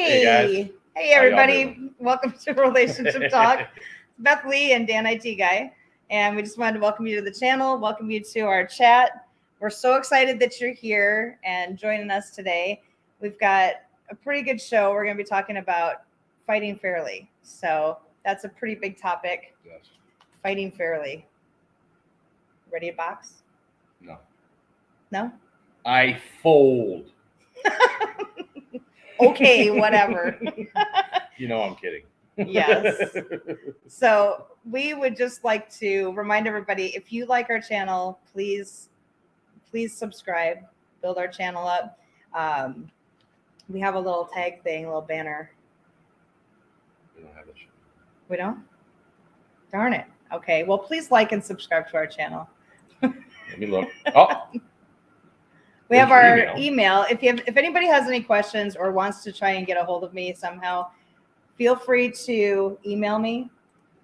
Hey guys. Hey everybody. Welcome to Relationship Talk. It's Beth Lee and Dan IT Guy. And we just wanted to welcome you to the channel, welcome you to our chat. We're so excited that you're here and joining us today. We've got a pretty good show. We're going to be talking about fighting fairly. So that's a pretty big topic. Yes. Fighting fairly. Ready to box? No. No? I fold. Okay, whatever. You know I'm kidding. Yes. So we would just like to remind everybody, if you like our channel, please subscribe, build our channel up. We have a little tag thing, a little banner. We don't have this. We don't? Darn it. Okay. Well, please like and subscribe to our channel. Let me look. Oh. We have our email. If anybody has any questions or wants to try and get a hold of me somehow, feel free to email me.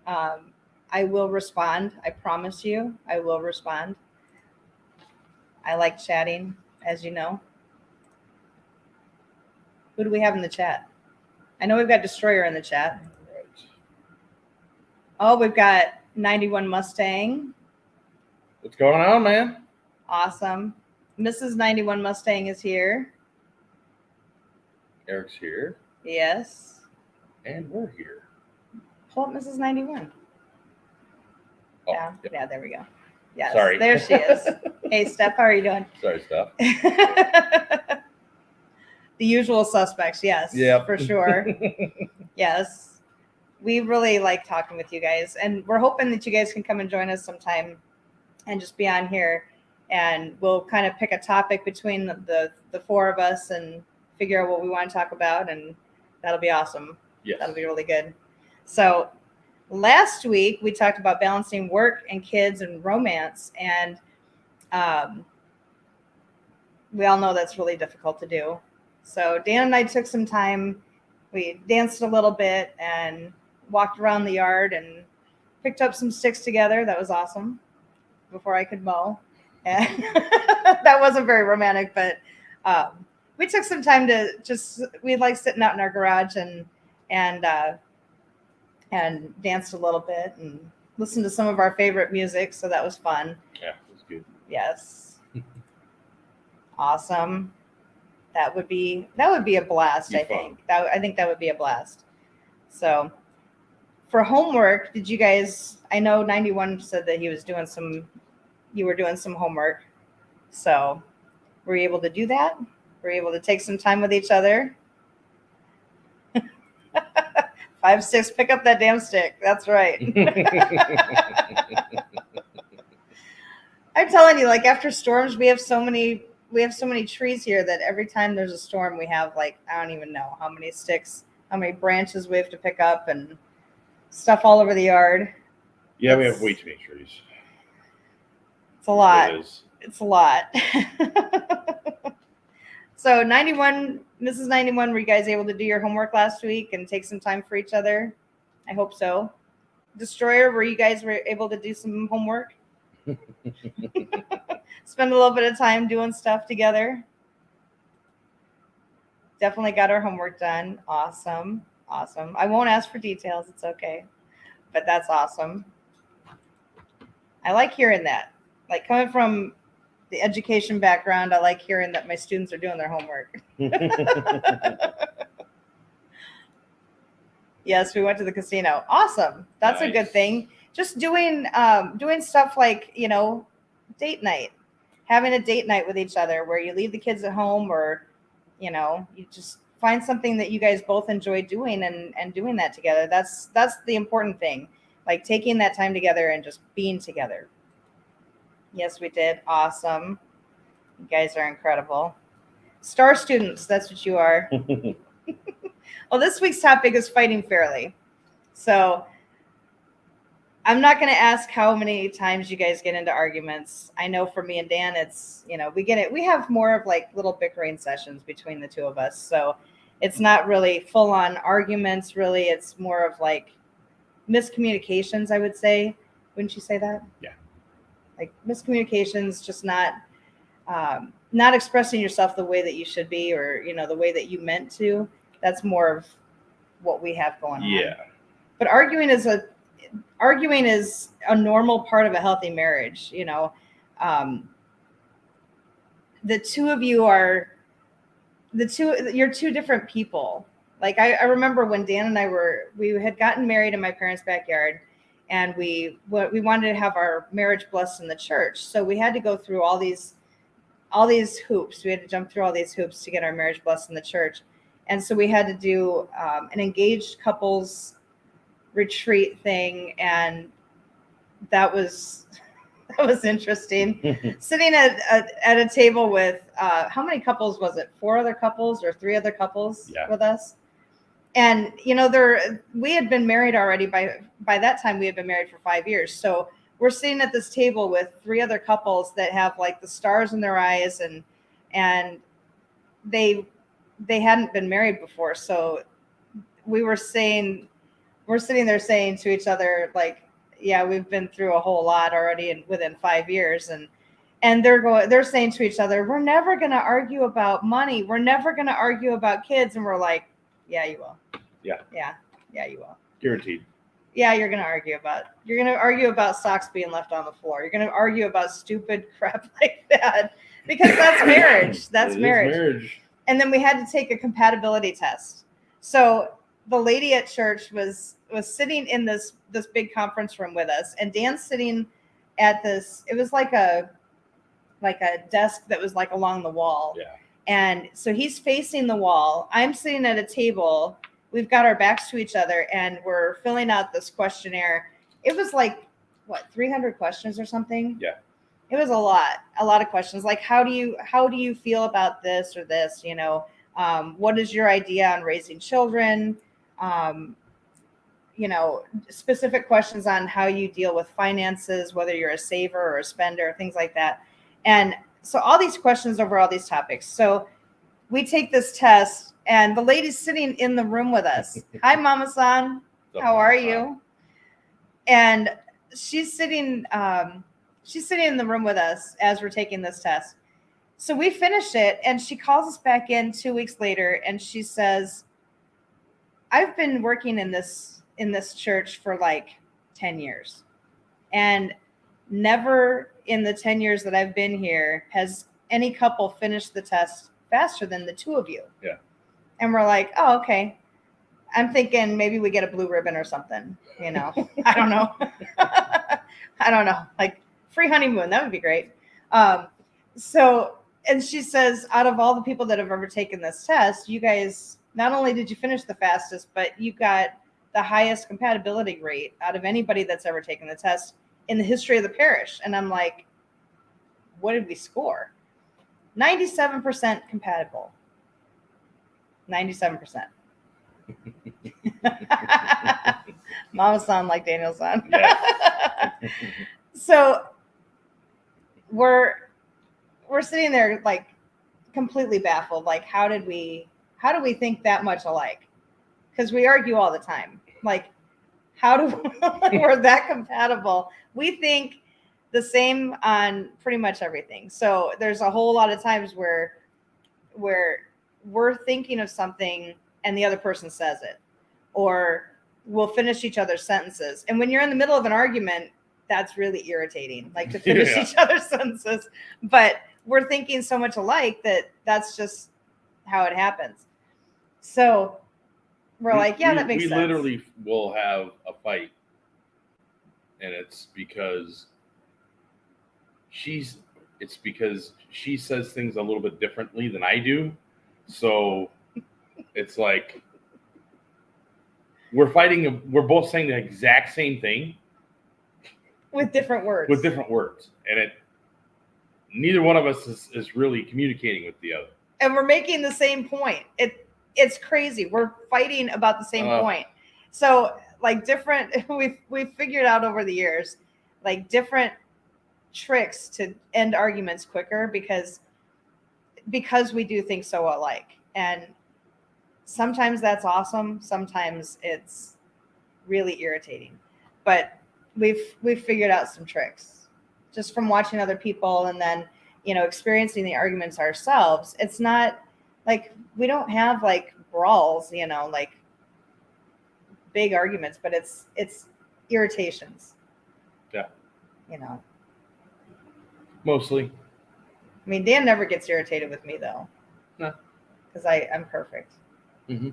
I will respond. I promise you, I will respond. I like chatting, as you know. Who do we have in the chat? I know we've got Destroyer in the chat. Right. Oh, we've got 91 Mustang. What's going on, man? Awesome. Mrs. 91 Mustang is here. Eric's here. Yes. And we're here. Pull up Mrs. 91. Oh, yeah, yep. Yeah, there we go. Yes, sorry. There she is. Hey, Steph, how are you doing? Sorry, Steph. The usual suspects, yes, yep. For sure. Yes. We really like talking with you guys, and we're hoping that you guys can come and join us sometime and just be on here, and we'll kind of pick a topic between the four of us and figure out what we want to talk about, and that'll be awesome. Yes. That'll be really good. So last week we talked about balancing work and kids and romance, and we all know that's really difficult to do. So Dan and I took some time. We danced a little bit and walked around the yard and picked up some sticks together. That was awesome. Before I could mow. And that wasn't very romantic, but we took some time to we like sitting out in our garage and danced a little bit and listened to some of our favorite music. So that was fun. Yeah, it was good. Yes. Awesome. That would be a blast. I think that would be a blast. So for homework, did you guys, I know 91 said that you were doing some homework. So were you able to do that? Were you able to take some time with each other? 5, 6, pick up that damn stick. That's right. I'm telling you, like after storms, we have so many trees here that every time there's a storm, we have like, I don't even know how many sticks, how many branches we have to pick up and stuff all over the yard. Yeah, we have way too many trees. It's a lot. It's a lot. So 91, Mrs. 91, were you guys able to do your homework last week and take some time for each other? I hope so. Destroyer, were you guys able to do some homework? Spend a little bit of time doing stuff together. Definitely got our homework done. Awesome. Awesome. I won't ask for details. It's okay. But that's awesome. I like hearing that. Like coming from the education background, I like hearing that my students are doing their homework. Yes, we went to the casino. Awesome. That's nice. A good thing. Just doing stuff like, date night. Having a date night with each other where you leave the kids at home, or, you just find something that you guys both enjoy doing and doing that together. That's the important thing. Like taking that time together and just being together. Yes, we did. Awesome. You guys are incredible. Star students, that's what you are. Well, this week's topic is fighting fairly. So I'm not going to ask how many times you guys get into arguments. I know for me and Dan, it's, we have more of like little bickering sessions between the two of us. So it's not really full on arguments. Really, it's more of like miscommunications, I would say. Wouldn't you say that? Yeah. Like miscommunications, just not expressing yourself the way that you should be, or, the way that you meant to. That's more of what we have going on. Yeah. But arguing is a normal part of a healthy marriage. You know, the two of you you're two different people. Like I remember when Dan and we had gotten married in my parents' backyard, and we wanted to have our marriage blessed in the church. So we had to go through all these hoops. We had to jump through all these hoops to get our marriage blessed in the church. And so we had to do an engaged couples retreat thing, and that was interesting. Sitting at a table with how many couples was it? 4 other couples or 3 other couples with us. And you know, we had been married already by that time. We had been married for 5 years. So we're sitting at this table with 3 other couples that have like the stars in their eyes, and they hadn't been married before. So we're sitting there saying to each other, like, yeah, we've been through a whole lot already within 5 years. And they're saying to each other, we're never going to argue about money. We're never going to argue about kids. And we're like, yeah, you will. Yeah. Yeah. Yeah, you will. Guaranteed. Yeah, you're going to argue about socks being left on the floor. You're going to argue about stupid crap like that, because that's marriage. That's marriage. And then we had to take a compatibility test. So the lady at church was sitting in this big conference room with us, and Dan's sitting at this, it was like a desk that was like along the wall. Yeah. And so he's facing the wall. I'm sitting at a table. We've got our backs to each other, and we're filling out this questionnaire. It was like, 300 questions or something? Yeah. It was a lot of questions. Like, how do you feel about this or this? You know, what is your idea on raising children? You know, specific questions on how you deal with finances, whether you're a saver or a spender, things like that. And so all these questions over all these topics. So we take this test, and the lady's sitting in the room with us. Hi, Mama-san. How are you? And she's sitting in the room with us as we're taking this test. So we finished it, and she calls us back in 2 weeks later, and she says, I've been working in this church for like 10 years, and never in the 10 years that I've been here has any couple finished the test faster than the 2 of you. Yeah. And we're like, oh, okay. I'm thinking maybe we get a blue ribbon or something, you know. I don't know. I don't know. Like free honeymoon, that would be great. So, and she says, out of all the people that have ever taken this test, you guys, not only did you finish the fastest, but you got the highest compatibility rate out of anybody that's ever taken the test in the history of the parish. And I'm like, what did we score? 97% compatible. 97%. Mama sound like Daniel's son. Yeah. So we're sitting there like completely baffled. Like, how do we think that much alike? Because we argue all the time. Like, how do we're that compatible? We think the same on pretty much everything. So there's a whole lot of times where we're thinking of something and the other person says it, or we'll finish each other's sentences. And when you're in the middle of an argument, that's really irritating, like to finish each other's sentences. But we're thinking so much alike that that's just how it happens. So we're like, yeah, that makes sense. We literally will have a fight, and it's because she says things a little bit differently than I do. So it's like we're fighting. We're both saying the exact same thing with different words. And neither one of us is really communicating with the other. And we're making the same point. It's crazy. We're fighting about the same point. So like we've figured out over the years, like different tricks to end arguments quicker because we do things so alike. And sometimes that's awesome. Sometimes it's really irritating, but we've figured out some tricks just from watching other people and then, you know, experiencing the arguments ourselves. It's not like we don't have like brawls, like big arguments, but it's irritations. Yeah. I Mostly. mean, Dan never gets irritated with me though. No. Because I'm perfect. Mm-hmm.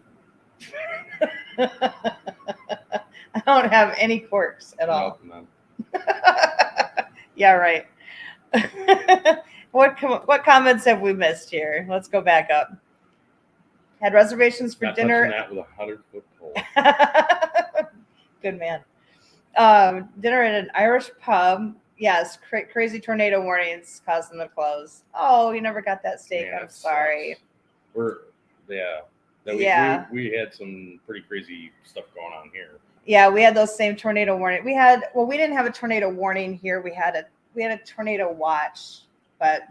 I don't have any quirks at all. No. Yeah, right. What comments have we missed here? Let's go back up. Had reservations for Not dinner. touching that with a 100-foot pole. Good man. Dinner at an Irish pub. Yes, crazy tornado warnings caused them to close. Oh, you never got that steak. Man, I'm sorry. Sucks. We had some pretty crazy stuff going on here. Yeah, we had those same tornado warning. We didn't have a tornado warning here. We had a tornado watch, but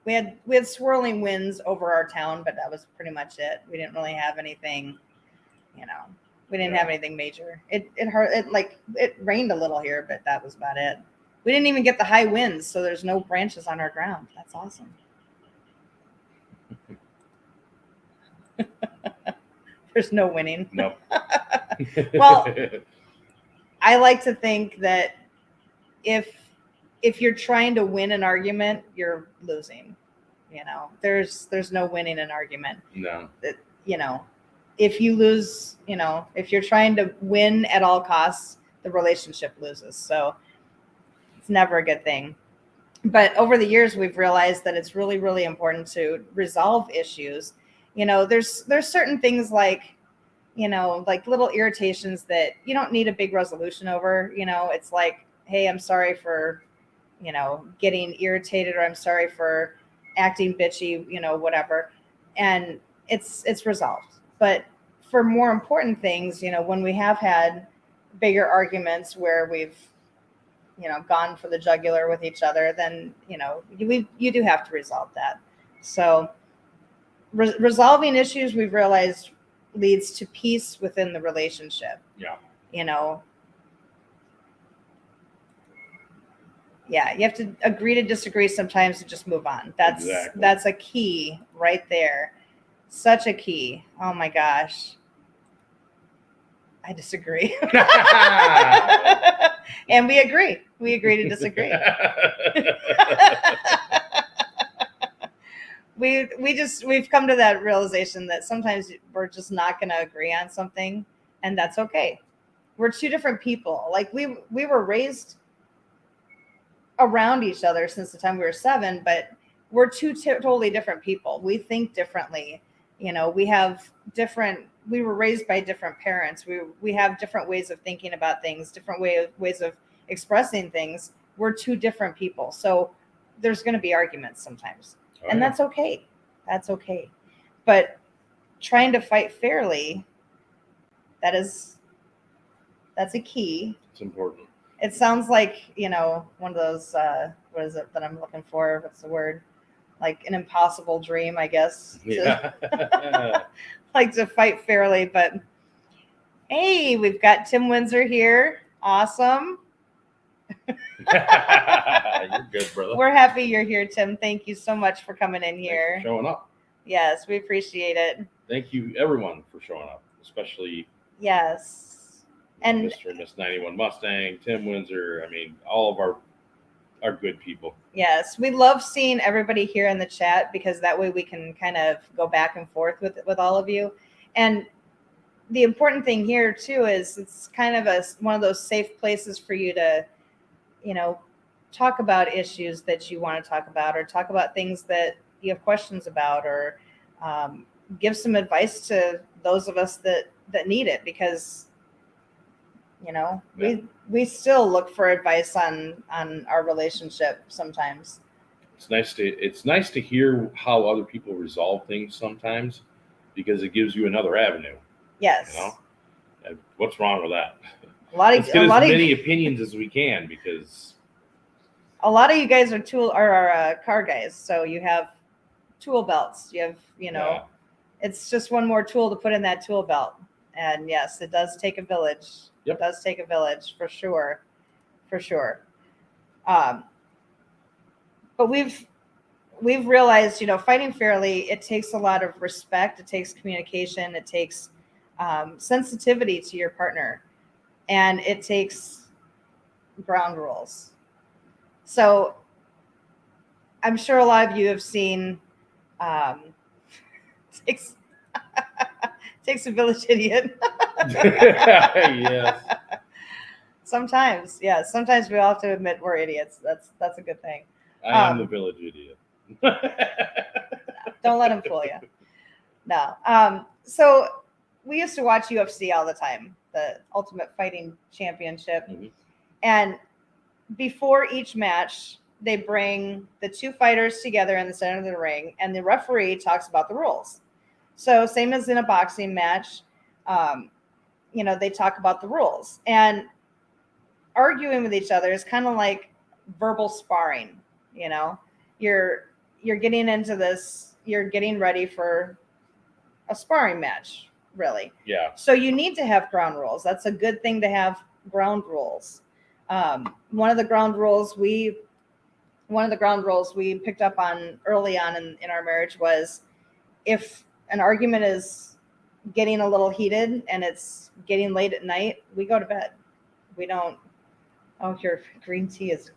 we had swirling winds over our town, but that was pretty much it. We didn't really have anything, we didn't have anything major. It rained a little here, but that was about it. We didn't even get the high winds, so there's no branches on our ground. That's awesome. There's no winning. Nope. Well, I like to think that if you're trying to win an argument, you're losing. There's no winning an argument. No. If you lose, if you're trying to win at all costs, the relationship loses. So it's never a good thing. But over the years, we've realized that it's really, really important to resolve issues. There's certain things like little irritations that you don't need a big resolution over. It's like, hey, I'm sorry for, getting irritated, or I'm sorry for acting bitchy, whatever. And it's resolved. But for more important things, when we have had bigger arguments where we've, gone for the jugular with each other, then, you do have to resolve that. So resolving issues, we've realized, leads to peace within the relationship. Yeah. Yeah, you have to agree to disagree sometimes to just move on. That's a key right there. Such a key. Oh my gosh. I disagree. And we agree. We agree to disagree. We've come to that realization that sometimes we're just not going to agree on something, and that's okay. We're two different people. Like we were raised around each other since the time we were 7, but we're two totally different people. We think differently. We were raised by different parents. We have different ways of thinking about things, different ways of expressing things. We're two different people. So there's going to be arguments sometimes. And that's okay. That's okay. But trying to fight fairly, that's a key. It's important. It sounds like, one of those, what is it that I'm looking for? What's the word? Like an impossible dream, I guess. Yeah. Like to fight fairly, but hey, we've got Tim Windsor here. Awesome. You're good, brother. We're happy you're here, Tim. Thank you so much for coming in here. Thanks for showing up. Yes, we appreciate it. Thank you, everyone, for showing up, especially yes, and Mr. and Miss 91 Mustang, Tim Windsor. I mean, all of our good people. Yes, we love seeing everybody here in the chat, because that way we can kind of go back and forth with all of you. And the important thing here too is it's kind of one of those safe places for you to, talk about issues that you want to talk about, or talk about things that you have questions about, or give some advice to those of us that need it, because we still look for advice on our relationship sometimes. It's nice to hear how other people resolve things sometimes, because it gives you another avenue. Yes. And what's wrong with that? Let's get as many opinions as we can, because a lot of you guys are car guys, so you have tool belts. You have It's just one more tool to put in that tool belt. And yes, it does take a village. Yep. It does take a village for sure. But we've realized, fighting fairly, it takes a lot of respect. It takes communication. It takes sensitivity to your partner, and it takes ground rules. So I'm sure a lot of you have seen takes a village idiot. Yes. Sometimes, yeah. Sometimes we all have to admit we're idiots. That's a good thing. I am the village idiot. Don't let him fool you. No. So we used to watch UFC all the time, the Ultimate Fighting Championship. Mm-hmm. And before each match, they bring the two fighters together in the center of the ring, and the referee talks about the rules. So same as in a boxing match, they talk about the rules. And arguing with each other is kind of like verbal sparring. You're getting into this, you're getting ready for a sparring match, really. Yeah. So you need to have ground rules. That's a good thing to have ground rules. One of the ground rules we picked up on early on in our marriage was, if an argument is getting a little heated and it's getting late at night, we go to bed. We don't. Oh, your green tea is.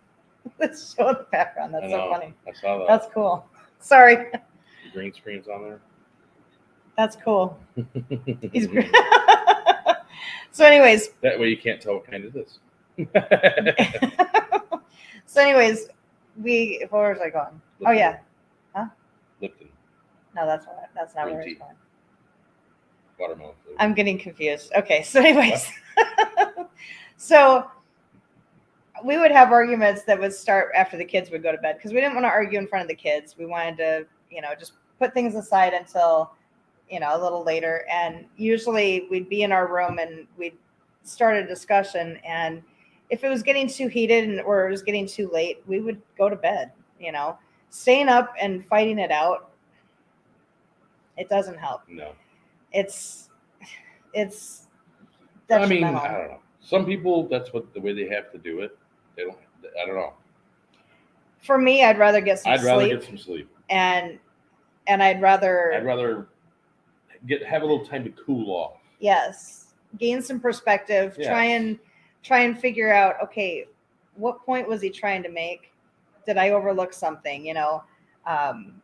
Let's show the background. That's so funny. I saw that. That's cool. Sorry. The green screen's on there. That's cool. He's So anyways. That way you can't tell what kind it is. So anyways, where was I going? Lipton. Oh yeah. Huh? Lipton. No, that's not Green where I was tea. going. Watermelon flavor. I'm getting confused. Okay, so anyways. So we would have arguments that would start after the kids would go to bed, because we didn't want to argue in front of the kids. We wanted to, just put things aside until, a little later. And usually we'd be in our room and we'd start a discussion. And if it was getting too heated or it was getting too late, we would go to bed. Staying up and fighting it out, it doesn't help. No. It's I mean, detrimental. I don't know. Some people, that's the way they have to do it. They don't. I don't know. For me, I'd rather get some sleep. I'd rather get some sleep. And I'd rather have a little time to cool off. Yes. Gain some perspective. Yes. Try and figure out, okay, what point was he trying to make? Did I overlook something? Yeah. Am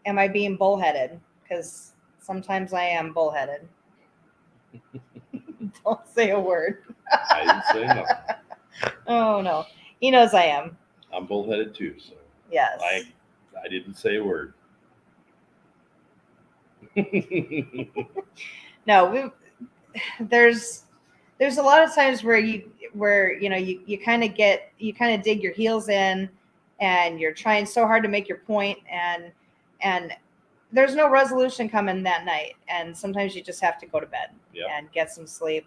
I being bullheaded? Because sometimes I am bullheaded. Don't say a word. I didn't say nothing. Oh no, he knows I am. I'm bullheaded too, so Yes. I didn't say a word. No, there's a lot of times where you kind of dig your heels in and you're trying so hard to make your point, and there's no resolution coming that night, and sometimes you just have to go to bed. Yep. And get some sleep,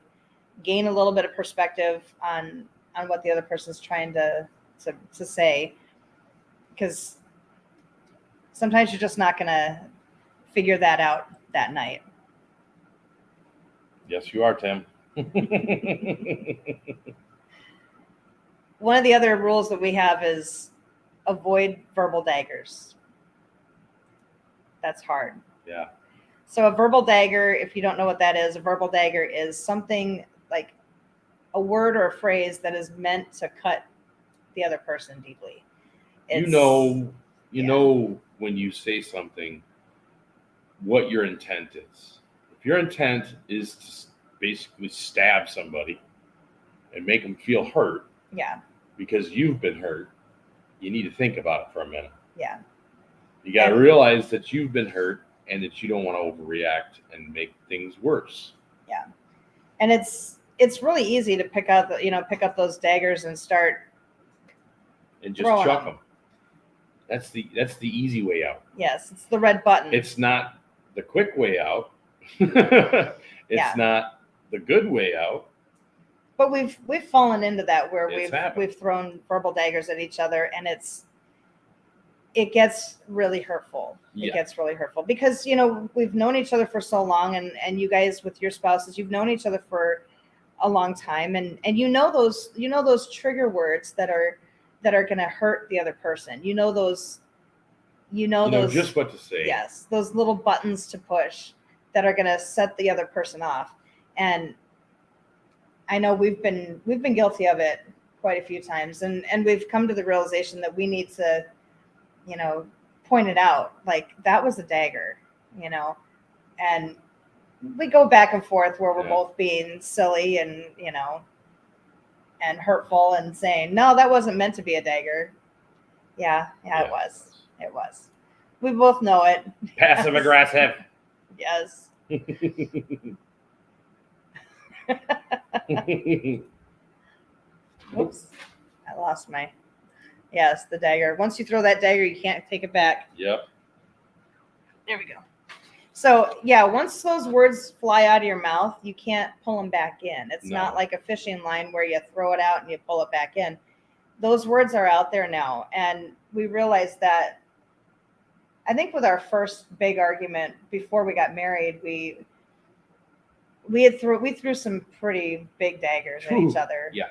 gain a little bit of perspective on what the other person's trying to say, because sometimes you're just not going to figure that out that night. Yes, you are, Tim. One of the other rules that we have is avoid verbal daggers. That's hard. Yeah. So a verbal dagger, if you don't know what that is, a verbal dagger is something like a word or a phrase that is meant to cut the other person deeply. You know when you say something, what your intent is. If your intent is to basically stab somebody and make them feel hurt, yeah, because you've been hurt, you need to think about it for a minute. Yeah. You got to realize that you've been hurt and that you don't want to overreact and make things worse. Yeah. And it's really easy to pick up those daggers and start and just chuck them. That's the easy way out. Yes, it's the red button. It's not the quick way out. It's not the good way out. But we've fallen into that where we've thrown verbal daggers at each other, and it gets really hurtful. Yeah. It gets really hurtful because we've known each other for so long, and you guys with your spouses, you've known each other for a long time, and those trigger words that are going to hurt the other person. Those You know those just what to say. Yes, those little buttons to push that are going to set the other person off. And I know we've been guilty of it quite a few times, and we've come to the realization that we need to, point it out, like that was a dagger, and we go back and forth where we're both being silly and and hurtful and saying, no, that wasn't meant to be a dagger. Yeah. It was. We both know it. Passive aggressive. Yes. Oops. I lost my. Yes, the dagger. Once you throw that dagger, you can't take it back. Yep. There we go. So, yeah, once those words fly out of your mouth, you can't pull them back in. It's not like a fishing line where you throw it out and you pull it back in. Those words are out there now. And we realized that, I think with our first big argument before we got married, we threw some pretty big daggers at each other. Yeah.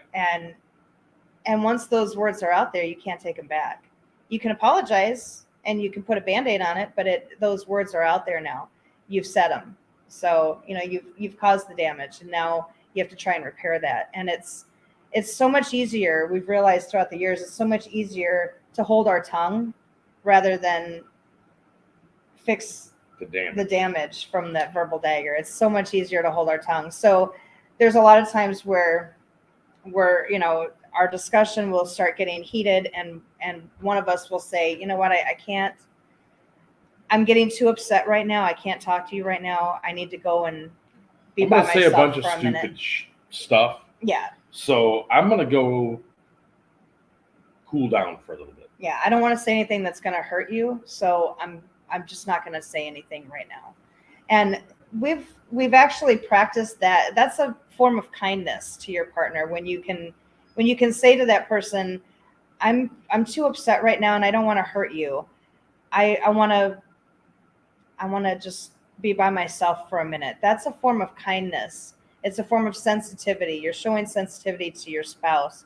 And once those words are out there, you can't take them back. You can apologize and you can put a Band-Aid on it, but those words are out there now. You've said them. So, you've caused the damage, and now you have to try and repair that. And it's so much easier. We've realized throughout the years, it's so much easier to hold our tongue rather than fix the damage from that verbal dagger. It's so much easier to hold our tongue. So there's a lot of times where our discussion will start getting heated, and one of us will say, you know what, I can't, I'm getting too upset right now. I can't talk to you right now. I need to go and be by myself for a minute. I'm going to say a bunch of stupid stuff. Yeah. So I'm going to go cool down for a little bit. Yeah. I don't want to say anything that's going to hurt you. So I'm just not going to say anything right now. And we've actually practiced that. That's a form of kindness to your partner when you can say to that person, I'm too upset right now and I don't want to hurt you. I want to just be by myself for a minute. That's a form of kindness. It's a form of sensitivity. You're showing sensitivity to your spouse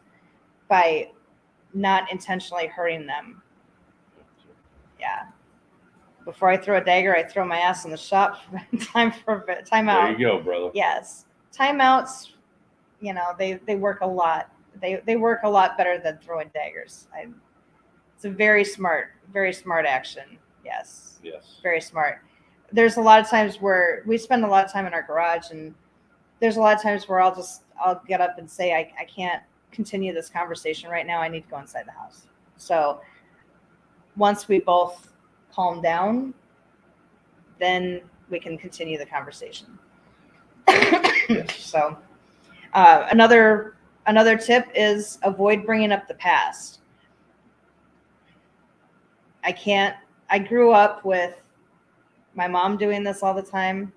by not intentionally hurting them. Yeah. Before I throw a dagger, I throw my ass in the shop. Time out. There you go, brother. Yes. Timeouts, they work a lot. They work a lot better than throwing daggers. It's a very smart action. Yes. Very smart. There's a lot of times where we spend a lot of time in our garage, and there's a lot of times where I'll get up and say, I can't continue this conversation right now. I need to go inside the house. So once we both calm down, then we can continue the conversation. So another tip is avoid bringing up the past. I grew up with my mom doing this all the time.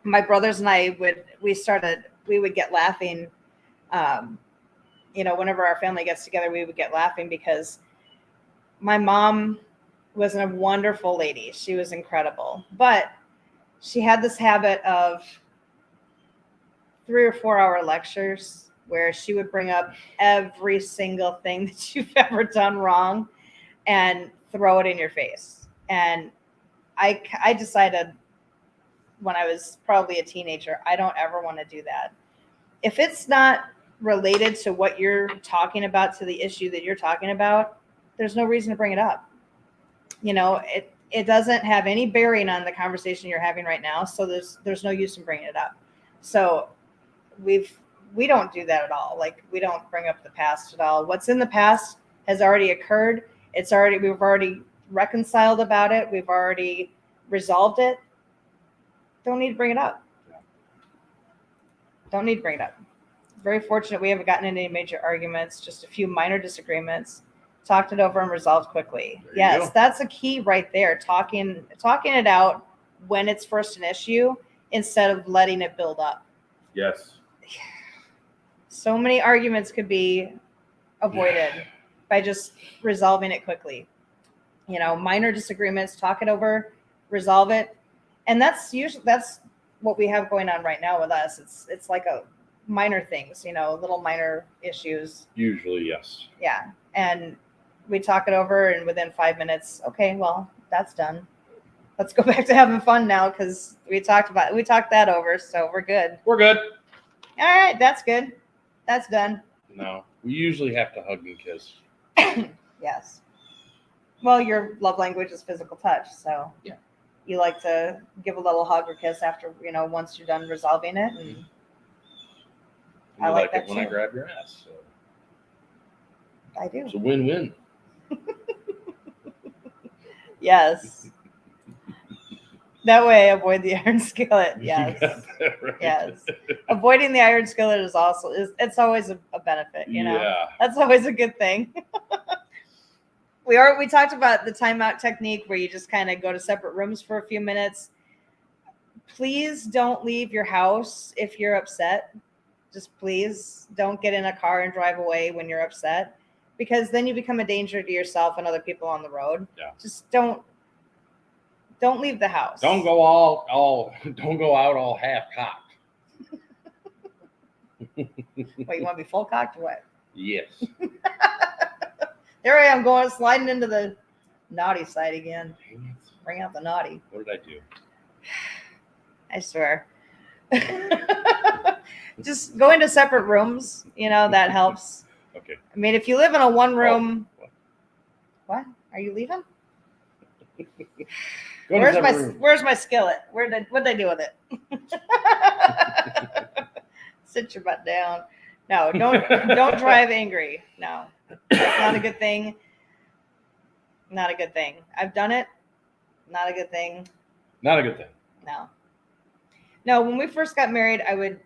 My brothers and I we would get laughing. Whenever our family gets together, we would get laughing because my mom was a wonderful lady. She was incredible, but she had this habit of 3 or 4 hour lectures where she would bring up every single thing that you've ever done wrong and throw it in your face. And I decided when I was probably a teenager, I don't ever want to do that. If it's not related to what you're talking about, to the issue that you're talking about, there's no reason to bring it up. It doesn't have any bearing on the conversation you're having right now. So there's no use in bringing it up. So we don't do that at all. Like, we don't bring up the past at all. What's in the past has already occurred. We've already reconciled about it. We've already resolved it. Don't need to bring it up. Don't need to bring it up. Very fortunate we haven't gotten into any major arguments, just a few minor disagreements. Talked it over and resolved quickly. Yes, that's a key right there. Talking it out when it's first an issue instead of letting it build up. Yes. So many arguments could be avoided by just resolving it quickly. Minor disagreements, talk it over, resolve it. And that's what we have going on right now with us. It's like a minor things, little minor issues. Usually, yes. Yeah. And we talk it over, and within 5 minutes, okay, well, that's done. Let's go back to having fun now because we talked that over, so we're good. We're good. All right, that's good. That's done. No, we usually have to hug and kiss. Yes. Well, your love language is physical touch, so yeah, you like to give a little hug or kiss after, once you're done resolving it. And I like that it when too. I grab your ass. So. I do. It's a win-win. Yes. That way, avoid the iron skillet. Yes. You got that right. Yes. Avoiding the iron skillet is it's always a benefit. Yeah. That's always a good thing. We talked about the timeout technique where you just kind of go to separate rooms for a few minutes. Please don't leave your house if you're upset. Just please don't get in a car and drive away when you're upset, because then you become a danger to yourself and other people on the road. Yeah. Just don't leave the house. Don't go out all half cocked. Wait, you want to be full cocked or what? Yes. There I am sliding into the naughty side again. Dang it. Bring out the naughty. What did I do? I swear. Just go into separate rooms, that helps. Okay. I mean, if you live in a one room, what? Are you leaving? Where's my skillet? What'd I do with it? Sit your butt down. No, don't drive angry. No, that's not a good thing. Not a good thing. I've done it. Not a good thing. Not a good thing. No. When we first got married, I would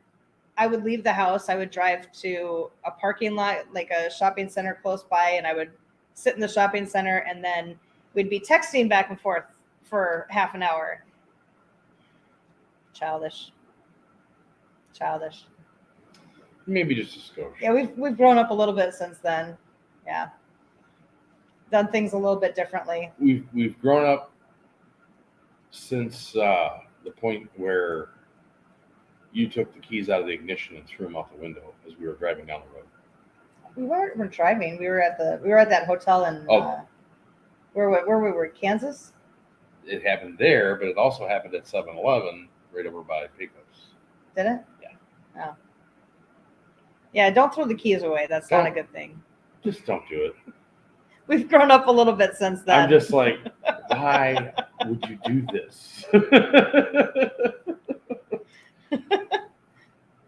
leave the house. I would drive to a parking lot, like a shopping center close by, and I would sit in the shopping center, and then we'd be texting back and forth for half an hour. Childish. Maybe just a skosh. Yeah, we've grown up a little bit since then. Yeah. Done things a little bit differently. We've grown up since the point where you took the keys out of the ignition and threw them out the window as we were driving down the road. We weren't driving. We were at that hotel in where we were, Kansas. It happened there, but it also happened at 7-Eleven right over by Pecos. Did it? Yeah. Oh. Yeah, don't throw the keys away. That's not a good thing. Just don't do it. We've grown up a little bit since then. I'm just like, why would you do this?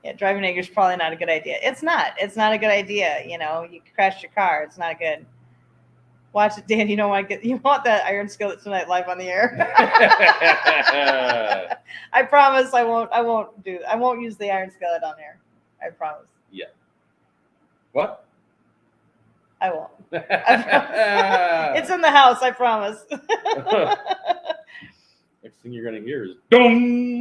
Yeah, driving angry is probably not a good idea. It's not a good idea. You crashed your car. It's not good. Watch it, Dan. You want that iron skillet tonight live on the air. I promise I won't use the iron skillet on air. I promise. Yeah. What? I won't. It's in the house, I promise. Next thing you're gonna hear is dong.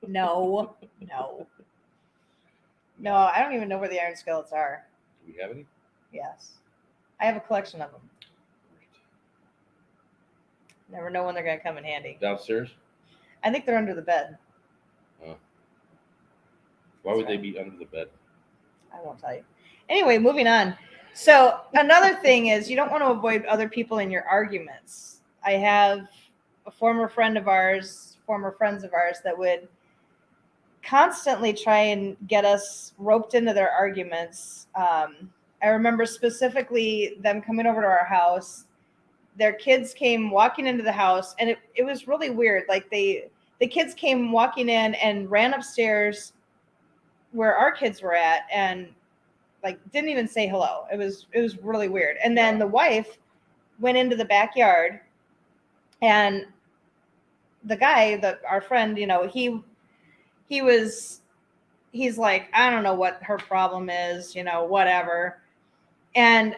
No, I don't even know where the iron skillets are. Do we have any? Yes. I have a collection of them. Never know when they're going to come in handy. Downstairs? I think they're under the bed. Why would they be under the bed? I won't tell you. Anyway, moving on. So another thing is you don't want to avoid other people in your arguments. I have a former friends of ours that would constantly try and get us roped into their arguments. I remember specifically them coming over to our house. Their kids came walking into the house, and it was really weird. Like the kids came walking in and ran upstairs where our kids were at, and like didn't even say hello. It was really weird. And then the wife went into the backyard, and the guy, our friend, he's like, I don't know what her problem is, whatever. And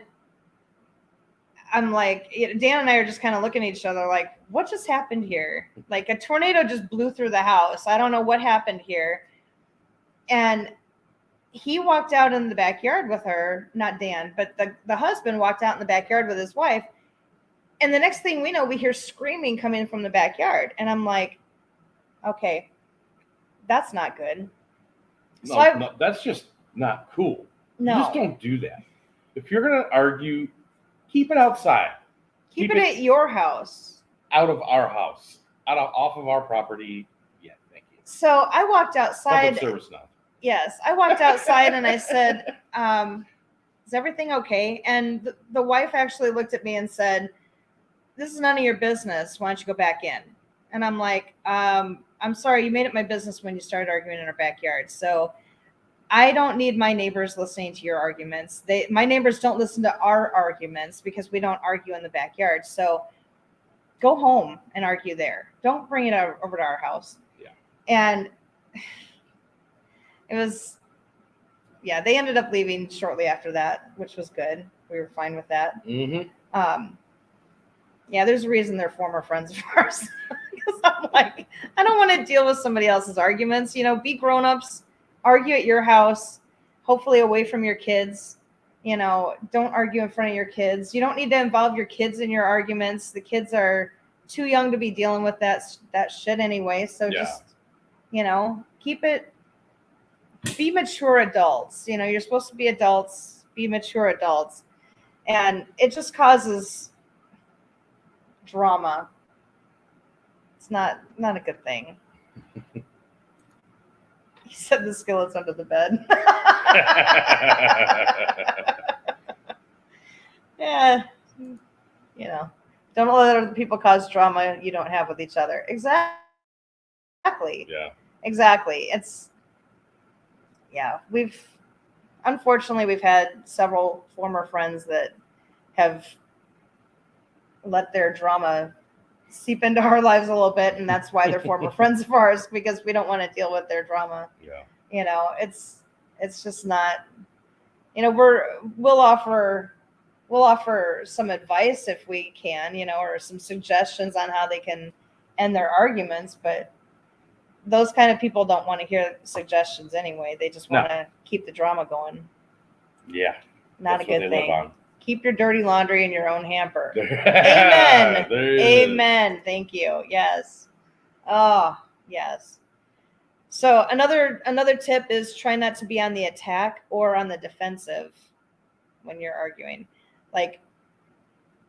I'm like, Dan and I are just kind of looking at each other like, what just happened here? Like a tornado just blew through the house. I don't know what happened here. And he walked out in the backyard with her, not Dan, but the husband walked out in the backyard with his wife. And the next thing we know, we hear screaming coming from the backyard. And I'm like, okay, that's not good. No, that's just not cool. No. You just don't do that. If you're going to argue, Keep it outside. Keep it at your house. Out of our house. Off of our property. Yeah, thank you. So I walked outside. Public service now. Yes, I walked outside and I said, is everything okay? And the wife actually looked at me and said, this is none of your business. Why don't you go back in? And I'm like, I'm sorry, you made it my business when you started arguing in our backyard. So I don't need my neighbors listening to your arguments. My neighbors don't listen to our arguments because we don't argue in the backyard. So go home and argue there. Don't bring it over to our house. Yeah. And it was, yeah, they ended up leaving shortly after that, which was good. We were fine with that. Mm-hmm. Yeah, there's a reason they're former friends of ours. Because I'm like, I don't want to deal with somebody else's arguments. Be grown-ups, argue at your house, hopefully away from your kids. Don't argue in front of your kids. You don't need to involve your kids in your arguments. The kids are too young to be dealing with that shit anyway. So just, keep it. Be mature adults. You're supposed to be adults. Be mature adults. And it just causes drama. It's not a good thing. He said the skillet's under the bed. Yeah. Don't let other people cause drama you don't have with each other. Exactly. Yeah. Exactly. Unfortunately, we've had several former friends that have let their drama seep into our lives a little bit, and that's why they're former friends of ours, because we don't want to deal with their drama. Yeah. It's just not, we'll offer some advice if we can, or some suggestions on how they can end their arguments, but those kind of people don't want to hear suggestions anyway. They just want to keep the drama going. Yeah. Not That's a good thing. Keep your dirty laundry in your own hamper. Amen. Amen. Thank you. Yes. Oh, yes. So another tip is try not to be on the attack or on the defensive when you're arguing. Like,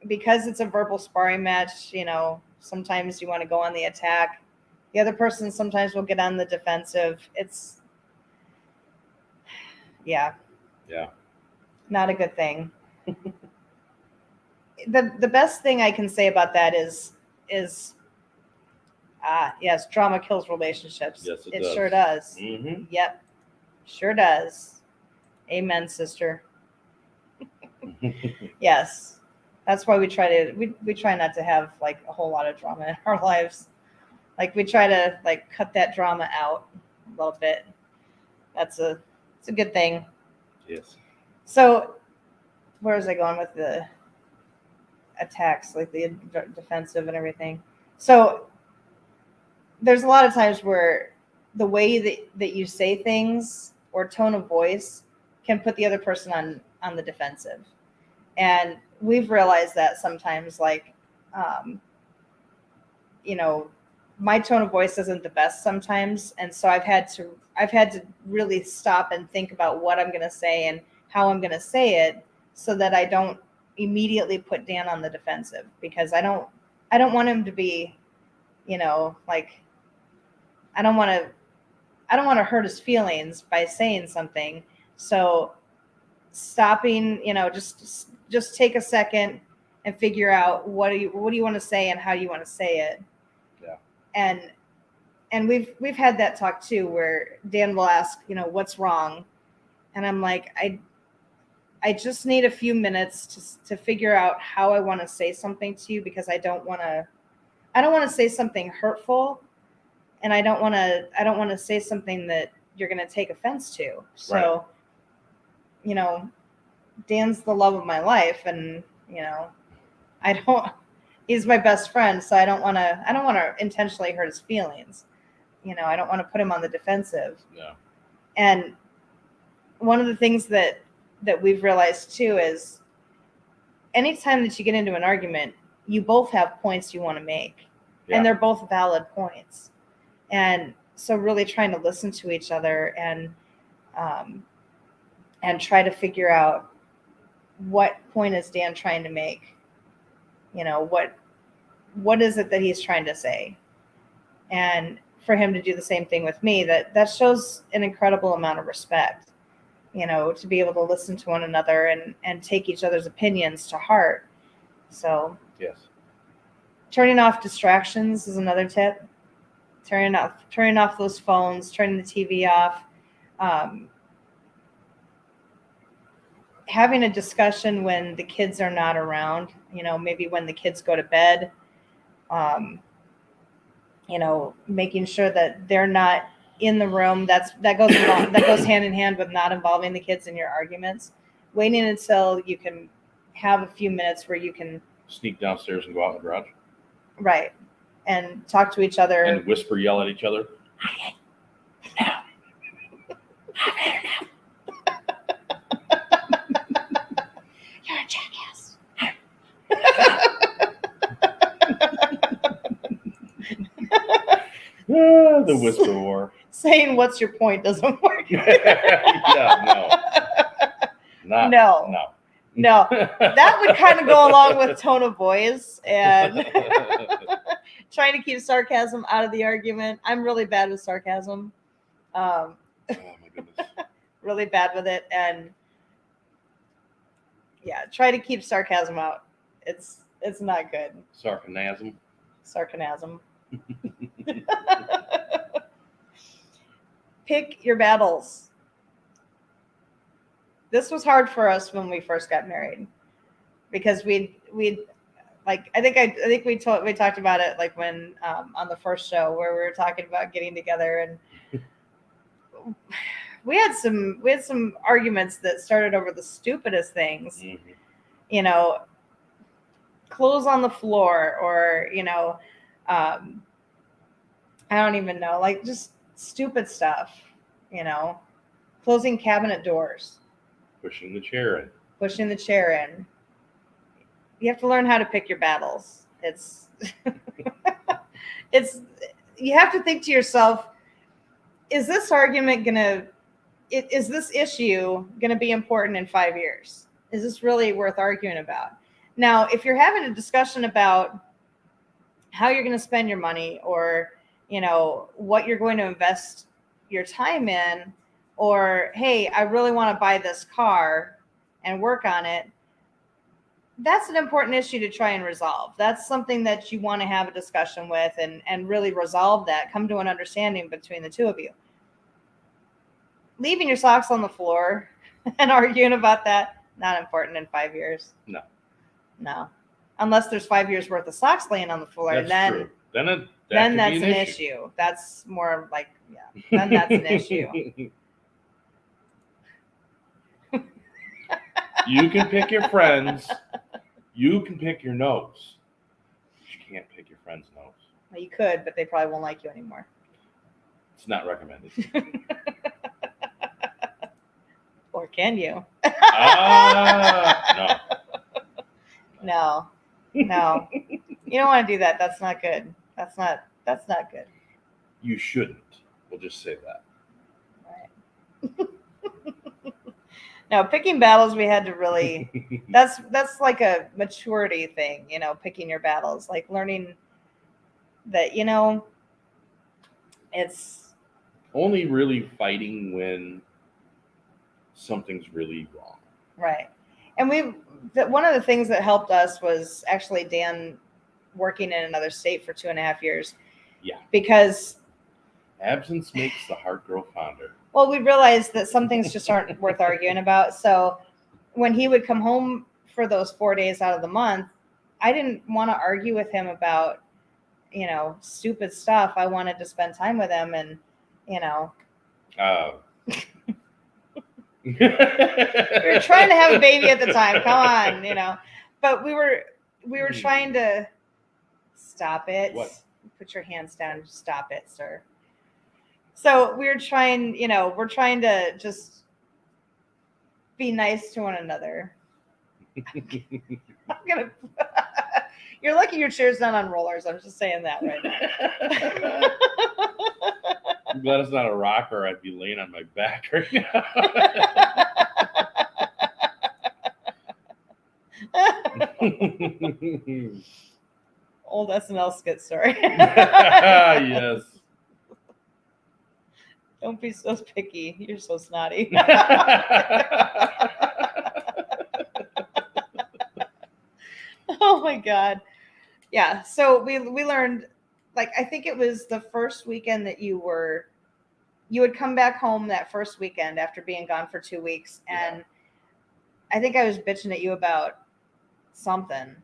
because it's a verbal sparring match, sometimes you want to go on the attack. The other person sometimes will get on the defensive. It's, yeah. Not a good thing. The best thing I can say about that is yes, drama kills relationships. Yes, it does. It Sure does. Mm-hmm. Yep. Sure does. Amen, sister. Yes. That's why we try not to have like a whole lot of drama in our lives. Like, we try to like cut that drama out a little bit. It's a good thing. Yes. So where was I going with the attacks, like the defensive and everything? So there's a lot of times where the way that you say things or tone of voice can put the other person on the defensive. And we've realized that sometimes, like, my tone of voice isn't the best sometimes. And so I've had to really stop and think about what I'm going to say and how I'm going to say it, so that I don't immediately put Dan on the defensive, because I don't want him to be, like, I don't want to hurt his feelings by saying something. So stopping, just take a second and figure out what do you want to say and how do you want to say it. Yeah. And we've had that talk too, where Dan will ask, what's wrong? And I'm like, I just need a few minutes to figure out how I want to say something to you, because I don't want to say something hurtful, and I don't want to say something that you're going to take offense to. So, right. Dan's the love of my life, and he's my best friend, so I don't want to intentionally hurt his feelings. I don't want to put him on the defensive. Yeah. And one of the things that we've realized too is anytime that you get into an argument, you both have points you want to make, and they're both valid points. And so really trying to listen to each other and try to figure out what point is Dan trying to make? You know, what is it that he's trying to say? And for him to do the same thing with me, that shows an incredible amount of respect, you know, to be able to listen to one another and take each other's opinions to heart. So Yes. turning off distractions is another tip. Turning off those phones, turning the TV off. Having a discussion when the kids are not around, you know, maybe when the kids go to bed, you know, making sure that they're not in the room. That goes hand in hand with not involving the kids in your arguments. Waiting until you can have a few minutes where you can Sneak downstairs and go out in the garage. Right. And talk to each other. And whisper, yell at each other. You're a jackass. The whisper war. Saying what's your point doesn't work. Yeah, no. No. That would kind of go along with tone of voice and trying to keep sarcasm out of the argument. I'm really bad with sarcasm. Oh my goodness. Really bad with it. And yeah, try to keep sarcasm out. It's not good. Sarcasm. Pick your battles. This was hard for us when we first got married because we like I think we talked about it like when on the first show where we were talking about getting together, and we had some arguments that started over the stupidest things. Mm-hmm. You know, clothes on the floor, or you know, I don't even know, like just stupid stuff. You know, closing cabinet doors. Pushing the chair in. You have to learn how to pick your battles. It's you have to think to yourself, is this issue gonna be important in 5 years? Is this really worth arguing about? Now, if you're having a discussion about how you're gonna spend your money, or you know what you're going to invest your time in, or hey, I really want to buy this car and work on it, that's an important issue to try and resolve. That's something that you want to have a discussion with and really resolve that, come to an understanding between the two of you. Leaving your socks on the floor and arguing about that, not important in 5 years. No. Unless there's 5 years worth of socks laying on the floor. That's true. Then that's an issue. That's more like, yeah, then that's an issue. You can pick your friends. You can pick your nose. But you can't pick your friend's nose. Well, you could, but they probably won't like you anymore. It's not recommended. Or can you? No. You don't want to do that. That's not good. That's not good. You shouldn't. We'll just say that. Right. No, picking battles, we had to really, that's like a maturity thing, you know, picking your battles, like learning that, you know, it's only really fighting when something's really wrong. Right. And one of the things that helped us was actually Dan working in another state for 2.5 years. Yeah. Because absence makes the heart grow fonder. Well, we realized that some things just aren't worth arguing about. So when he would come home for those 4 days out of the month, I didn't want to argue with him about, you know, stupid stuff. I wanted to spend time with him, and, you know. We were trying to have a baby at the time. Come on, you know. But we were trying to stop it. What? Put your hands down. Stop it, sir. So we're trying to just be nice to one another. You're lucky your chair's not on rollers. I'm just saying that right now. I'm glad it's not a rocker. I'd be laying on my back right now. Old SNL skit story. Yes. Don't be so picky. You're so snotty. Oh my God. Yeah. So we learned, like, I think it was the first weekend that you would come back home that first weekend after being gone for 2 weeks. And I think I was bitching at you about something.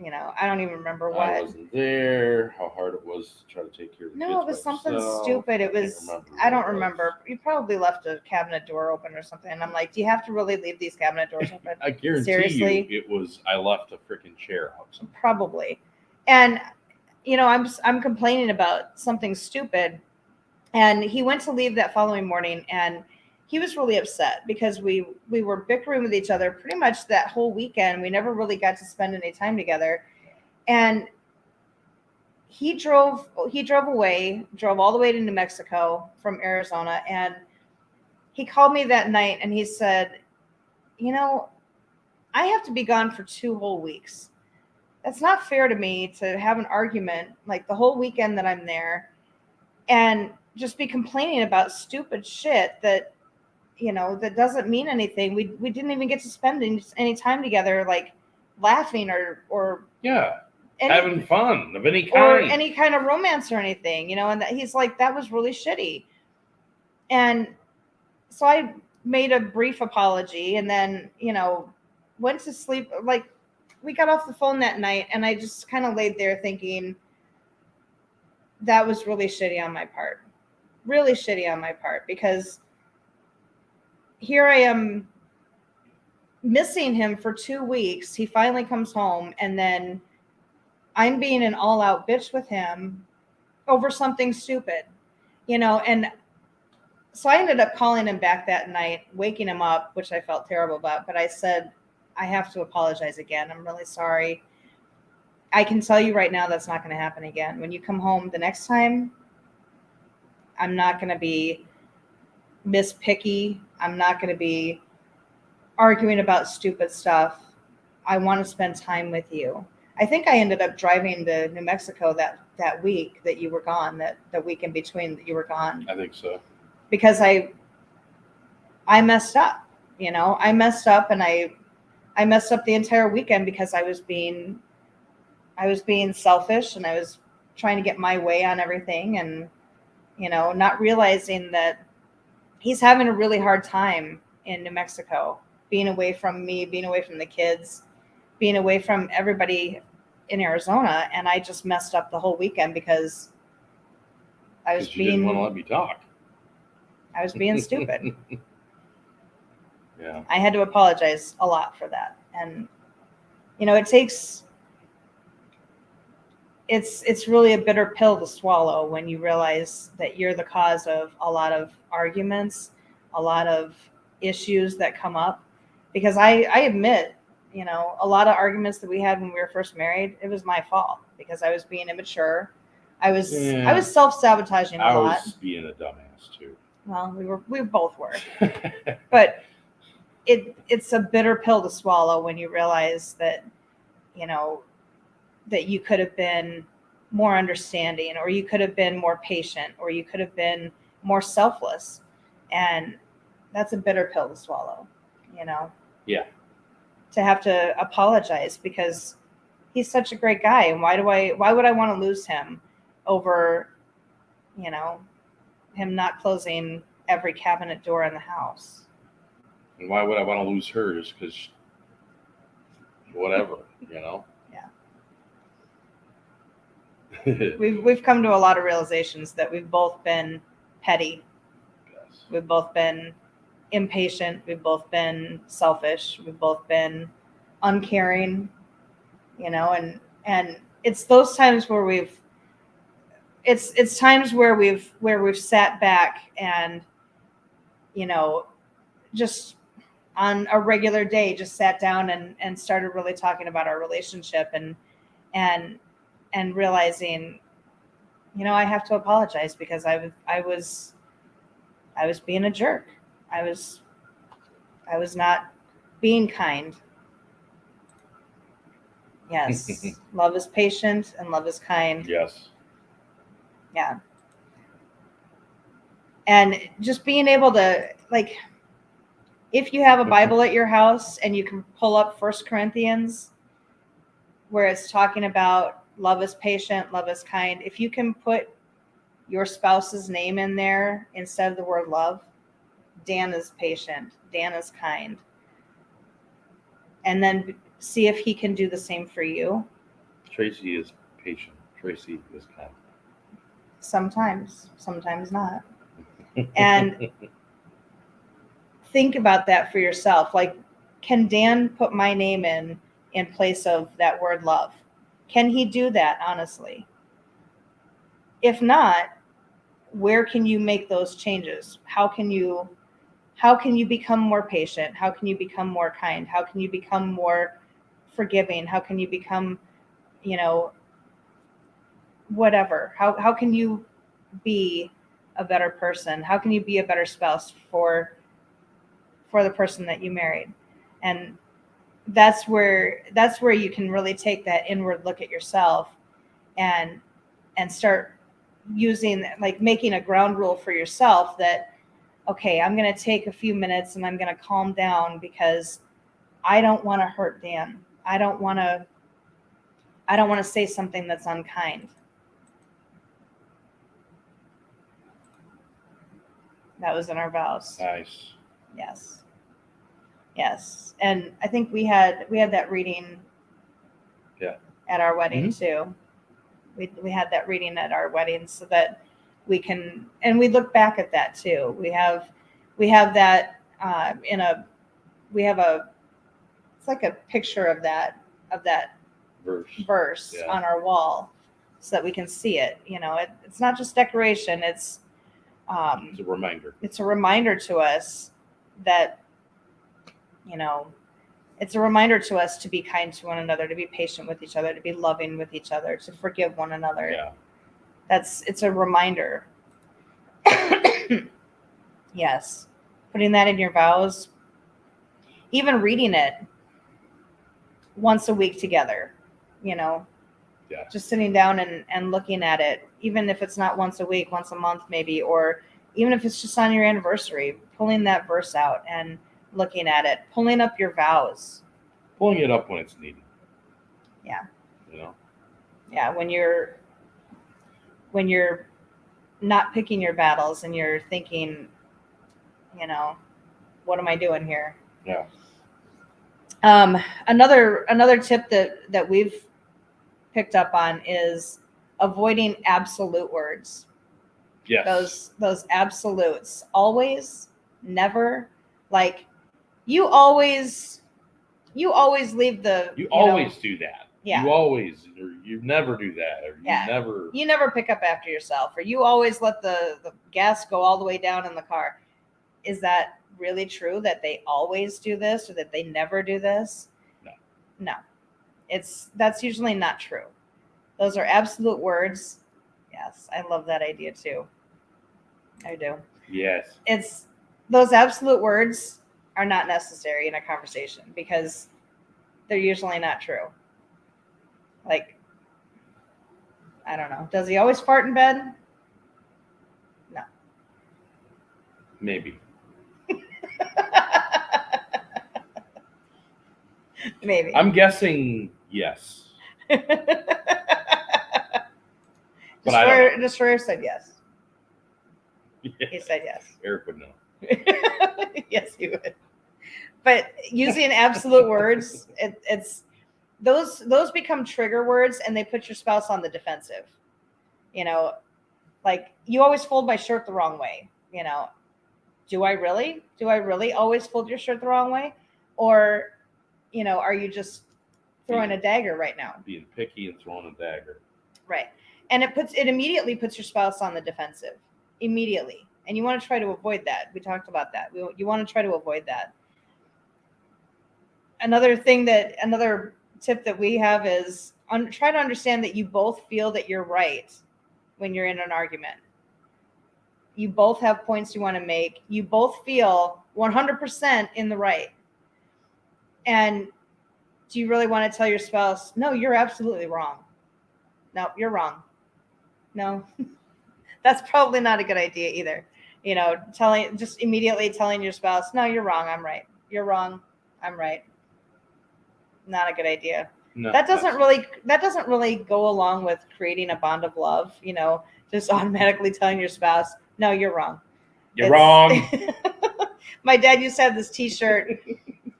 I don't even remember what. I wasn't there. How hard it was to try to take care of the kids. No, it was something myself. stupid. It was, I don't remember. You probably left a cabinet door open or something. And I'm like, do you have to really leave these cabinet doors open? I guarantee Seriously? you it was, I left a freaking chair out somewhere. Probably. And, I'm complaining about something stupid. And he went to leave that following morning, and he was really upset because we were bickering with each other pretty much that whole weekend. We never really got to spend any time together. And he drove away, drove all the way to New Mexico from Arizona. And he called me that night and he said, I have to be gone for 2 whole weeks. That's not fair to me to have an argument like the whole weekend that I'm there and just be complaining about stupid shit that, that doesn't mean anything. We didn't even get to spend any time together, like laughing or having fun of any kind. Or any kind of romance or anything, and he's like, that was really shitty. And so I made a brief apology and then, went to sleep. Like, we got off the phone that night and I just kind of laid there thinking that was really shitty on my part. Really shitty on my part, because here I am missing him for 2 weeks. He finally comes home and then I'm being an all-out bitch with him over something stupid, and so I ended up calling him back that night, waking him up, which I felt terrible about, but I said, I have to apologize again. I'm really sorry. I can tell you right now that's not going to happen again. When you come home the next time, I'm not going to be Miss Picky. I'm not going to be arguing about stupid stuff. I want to spend time with you. I think I ended up driving to New Mexico that week that you were gone, that the week in between that you were gone. I think so. Because I messed up, I messed up, and I messed up the entire weekend because I was being selfish and I was trying to get my way on everything, and, not realizing that he's having a really hard time in New Mexico, being away from me, being away from the kids, being away from everybody in Arizona. And I just messed up the whole weekend because I was didn't want to let me talk. I was being stupid. Yeah. I had to apologize a lot for that. And, it's really a bitter pill to swallow when you realize that you're the cause of a lot of arguments, a lot of issues that come up. Because I admit, a lot of arguments that we had when we were first married, it was my fault because I was being immature. I was self-sabotaging a lot. I was being a dumbass too. Well, we both were. But it's a bitter pill to swallow when you realize that, that you could have been more understanding, or you could have been more patient, or you could have been more selfless. And that's a bitter pill to swallow, Yeah. To have to apologize because he's such a great guy. And why would I want to lose him over, him not closing every cabinet door in the house? And why would I want to lose her? Just because whatever, Yeah. We've come to a lot of realizations that we've both been petty. Yes. We've both been impatient. We've both been selfish. We've both been uncaring, and it's those times where it's times where we've sat back and, just on a regular day, just sat down and started really talking about our relationship and realizing, I have to apologize because I was being a jerk. I was not being kind. Yes. Love is patient and love is kind. Yes. Yeah. And just being able to, like, if you have a Bible at your house and you can pull up 1 Corinthians, where it's talking about love is patient, love is kind. If you can put your spouse's name in there instead of the word love, Dan is patient, Dan is kind. And then see if he can do the same for you. Tracy is patient. Tracy is kind. Sometimes not. And think about that for yourself. Like, can Dan put my name in place of that word love? Can he do that, honestly? If not, where can you make those changes? How can you become more patient? How can you become more kind? How can you become more forgiving? How can you become, whatever? How can you be a better person? How can you be a better spouse for the person that you married? And that's where you can really take that inward look at yourself and start using, like, making a ground rule for yourself that, okay, I'm going to take a few minutes and I'm going to calm down because I don't want to hurt Dan. I don't want to say something that's unkind. That was in our vows. Nice. Yes. And I think we had that reading at our wedding too. We had that reading at our wedding so that we can, and we look back at that too. We have that it's like a picture of that verse on our wall so that we can see it. It's not just decoration. It's a reminder. It's a reminder to us that, it's a reminder to us to be kind to one another, to be patient with each other, to be loving with each other, to forgive one another. Yeah. It's a reminder. Yes. Putting that in your vows, even reading it once a week together, just sitting down and looking at it, even if it's not once a week, once a month maybe, or even if it's just on your anniversary, pulling that verse out and looking at it, pulling up your vows. Pulling it up when it's needed. Yeah. Yeah, when you're not picking your battles and you're thinking, what am I doing here? Yeah. Another tip that we've picked up on is avoiding absolute words. Yes. Those absolutes. Always, never, like you always leave the You always do that. Yeah. You always, or you never do that, or you never pick up after yourself, or you always let the gas go all the way down in the car. Is that really true that they always do this or that they never do this? No. That's usually not true. Those are absolute words. Yes, I love that idea too. I do. Yes. It's those absolute words are not necessary in a conversation because they're usually not true. Like, I don't know. Does he always fart in bed? No. Maybe. Maybe. I'm guessing yes. Destroyer said yes. Yeah. He said yes. Eric would know. Yes, he would. But using absolute words, it's those become trigger words and they put your spouse on the defensive. Like, you always fold my shirt the wrong way. Do I really? Do I really always fold your shirt the wrong way? Or, are you just throwing a dagger right now? Being picky and throwing a dagger. Right. And it immediately puts your spouse on the defensive. Immediately. And you want to try to avoid that. We talked about that. You want to try to avoid that. Another tip that we have is try to understand that you both feel that you're right when you're in an argument. You both have points you want to make. You both feel 100% in the right. And do you really want to tell your spouse, no, you're absolutely wrong? No, you're wrong. No, that's probably not a good idea either. Just immediately telling your spouse, no, you're wrong, I'm right. You're wrong, I'm right. Not a good idea. No, that doesn't really go along with creating a bond of love, just automatically telling your spouse, no, you're wrong. You're wrong. My dad used to have this t-shirt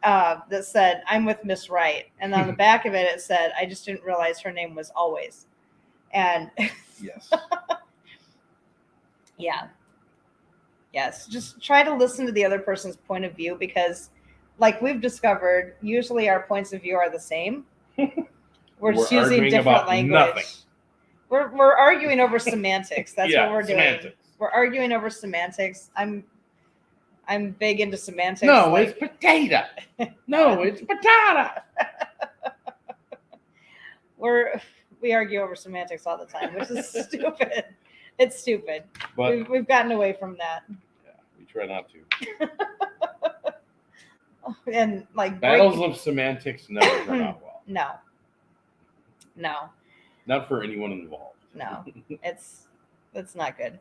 that said, I'm with Miss Right. And on the back of it, it said, I just didn't realize her name was Always. And Yes. Yeah. Yes. Just try to listen to the other person's point of view, because like we've discovered, usually our points of view are the same. We're just using different language. Nothing. We're arguing over semantics. That's what we're doing. Semantics. We're arguing over semantics. I'm big into semantics. No, it's potato. No, it's patata. We argue over semantics all the time, which is stupid. It's stupid. But we've gotten away from that. Yeah, we try not to. And like battles of semantics never turn out well. No. Not for anyone involved. No, it's not good.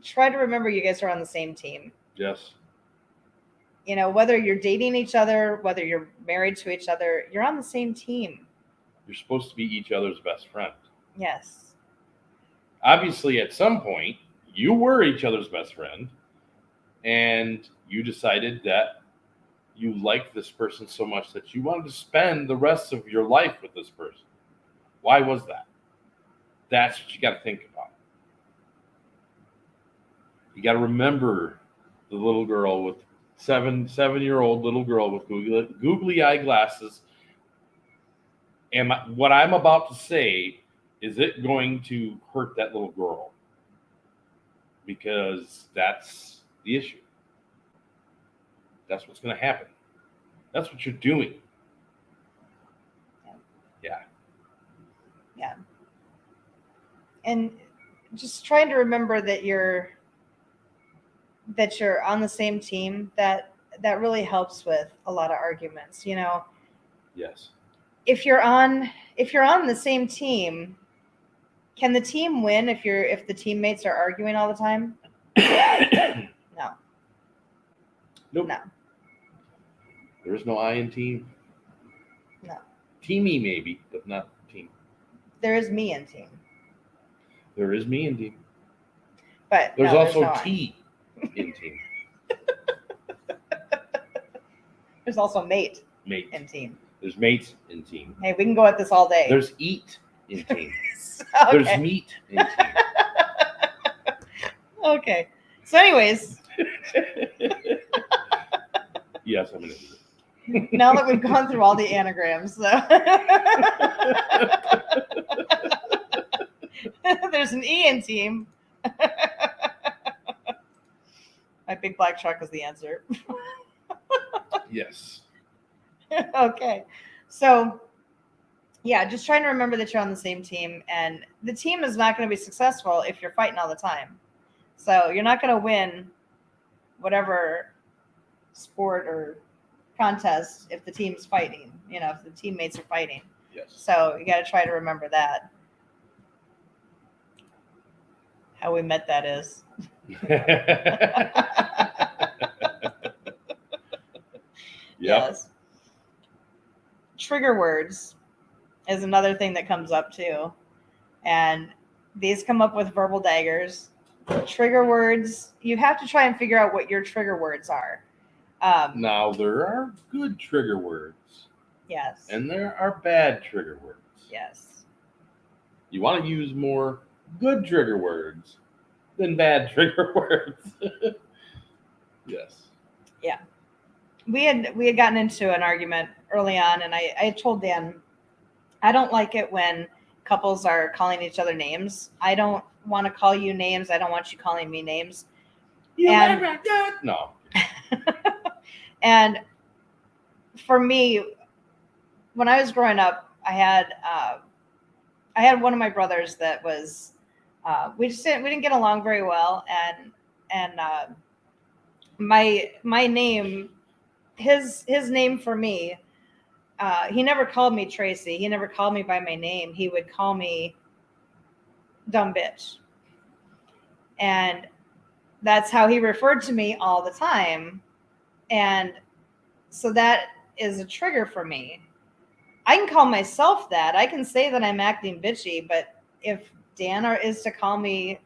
Try to remember you guys are on the same team. Yes. Whether you're dating each other, whether you're married to each other, you're on the same team. You're supposed to be each other's best friend. Yes. Obviously, at some point, you were each other's best friend, and you decided that you liked this person so much that you wanted to spend the rest of your life with this person. Why was that? That's what you got to think about. You got to remember the little girl with seven-year-old little girl with googly eye glasses. And what I'm about to say, is it going to hurt that little girl? Because that's the issue. That's what's going to happen. That's what you're doing. Yeah. And just trying to remember that you're on the same team, that really helps with a lot of arguments. Yes. If you're on the same team, can the team win if the teammates are arguing all the time? No. Nope. No. There is no I in team. No. Teamy maybe, but not team. There is me in team. There is me in team. But there's also no T in team. There's also mate in team. There's mates in team. Hey, we can go at this all day. There's eat in team. Okay. There's meat in team. Okay. So anyways. Yes, I'm an idiot. Now that we've gone through all the anagrams, there's an E in team. My big black truck is the answer. Yes. Okay. So, yeah, just trying to remember that you're on the same team, and the team is not going to be successful if you're fighting all the time. So you're not going to win whatever sport or contest if the team's fighting, if the teammates are fighting. Yes. So you got to try to remember that. How we met that is. Yes. Trigger words is another thing that comes up too. And these come up with verbal daggers. Trigger words, you have to try and figure out what your trigger words are. Now, there are good trigger words. Yes. And there are bad trigger words. Yes. You want to use more good trigger words than bad trigger words. Yes. Yeah. We had gotten into an argument early on, and I told Dan, I don't like it when couples are calling each other names. I don't want to call you names. I don't want you calling me names. No. And for me, when I was growing up, I had one of my brothers that was we didn't get along very well, and my name his name for me, he never called me Tracy. He never called me by my name. He would call me dumb bitch. And that's how he referred to me all the time. And so that is a trigger for me. I can call myself that. I can say that I'm acting bitchy, but if Dan is to call me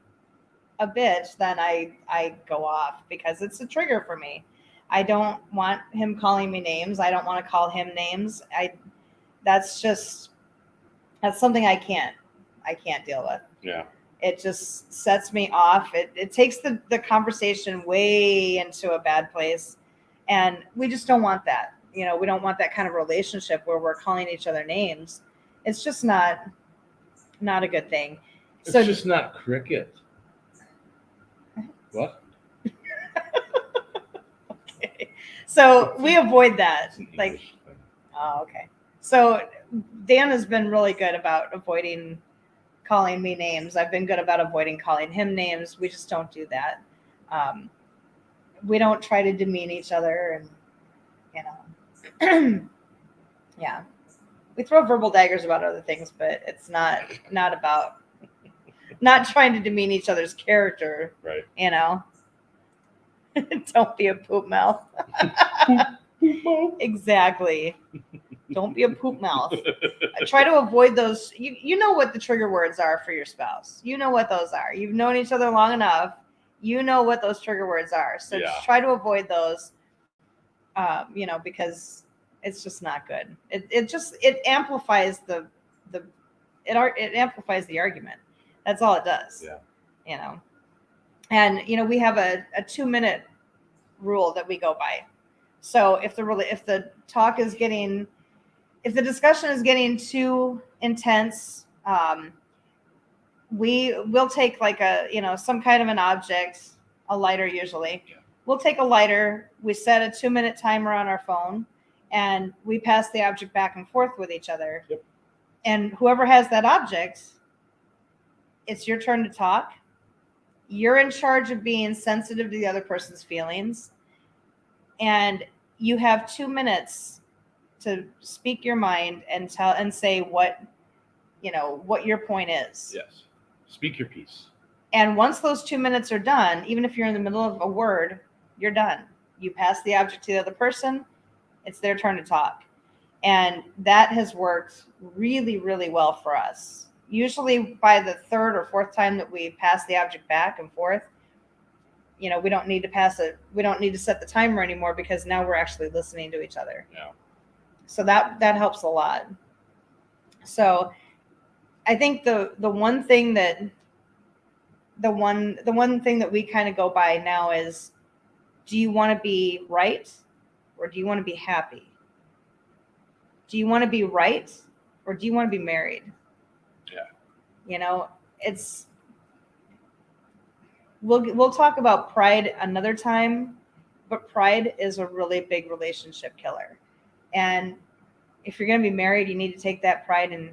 a bitch, then I go off because it's a trigger for me. I don't want him calling me names. I don't want to call him names. That's something I can't deal with. Yeah. It just sets me off. It takes the conversation way into a bad place. And we just don't want that. We don't want that kind of relationship where we're calling each other names. It's just not a good thing. It's just not cricket. What? Okay. So we avoid that. Like, oh, okay. So Dan has been really good about avoiding calling me names. I've been good about avoiding calling him names. We just don't do that. We don't try to demean each other, and yeah, we throw verbal daggers about other things, but it's not about not trying to demean each other's character. Right. Don't be a poop mouth. Exactly. Don't be a poop mouth. Try to avoid those. You know what the trigger words are for your spouse. You know what those are. You've known each other long enough. You know what those trigger words are. So just try to avoid those, because it's just not good. It amplifies it amplifies the argument. That's all it does. Yeah. And we have a 2-minute rule that we go by. So if the discussion is getting too intense, we'll take like some kind of an object, a lighter usually. Yeah. We'll take a lighter. We set a 2-minute timer on our phone, and we pass the object back and forth with each other. Yep. And whoever has that object, it's your turn to talk. You're in charge of being sensitive to the other person's feelings. And you have 2 minutes to speak your mind and say what your point is. Yes. Speak your piece. And once those 2 minutes are done, even if you're in the middle of a word, you're done. You pass the object to the other person. It's their turn to talk. And that has worked really, really well for us. Usually by the third or fourth time that we pass the object back and forth, we don't need to we don't need to set the timer anymore because now we're actually listening to each other. Yeah. So that helps a lot. So I think the one thing that we kind of go by now is, do you want to be right or do you want to be happy? Do you want to be right or do you want to be married? Yeah. We'll talk about pride another time, but pride is a really big relationship killer. And if you're going to be married, you need to take that pride and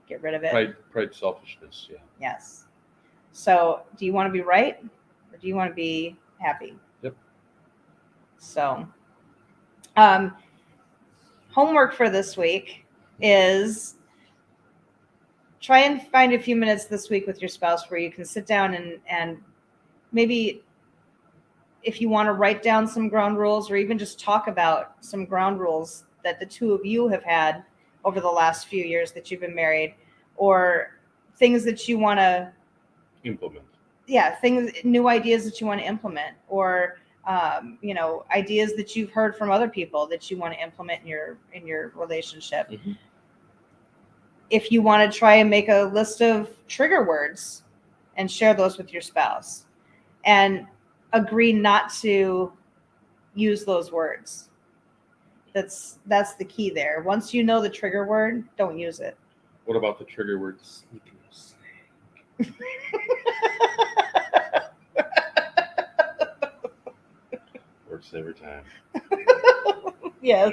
get rid of it. Pride, selfishness. Yeah. Yes. So do you want to be right or do you want to be happy? Yep. So, homework for this week is try and find a few minutes this week with your spouse where you can sit down and maybe if you want to write down some ground rules or even just talk about some ground rules that the two of you have had over the last few years that you've been married, or things that you want to implement. Yeah, new ideas that you want to implement, or ideas that you've heard from other people that you want to implement in your relationship. Mm-hmm. If you want to try and make a list of trigger words and share those with your spouse and agree not to use those words. That's the key there. Once you know the trigger word, don't use it. What about the trigger word snake? Works every time. Yes.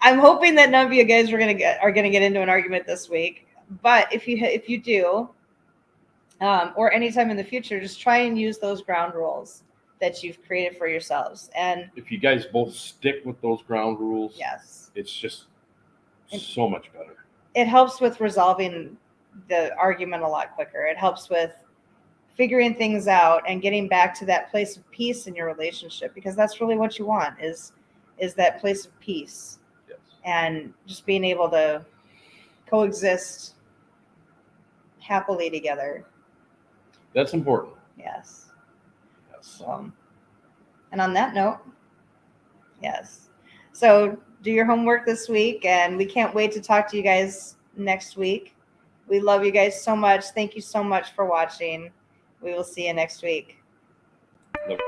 I'm hoping that none of you guys are gonna get into an argument this week. But if you do, or anytime in the future, just try and use those ground rules. that you've created for yourselves. And If you guys both stick with those ground rules, yes, it's just so much better. it helps with resolving the argument a lot quicker. It helps with figuring things out and getting back to that place of peace in your relationship, because that's really what you want is that place of peace. Yes. And just being able to coexist happily together. That's important. Yes. Yes. So, and on that note, yes. So do your homework this week, and we can't wait to talk to you guys next week. We love you guys so much. Thank you so much for watching. We will see you next week. Love-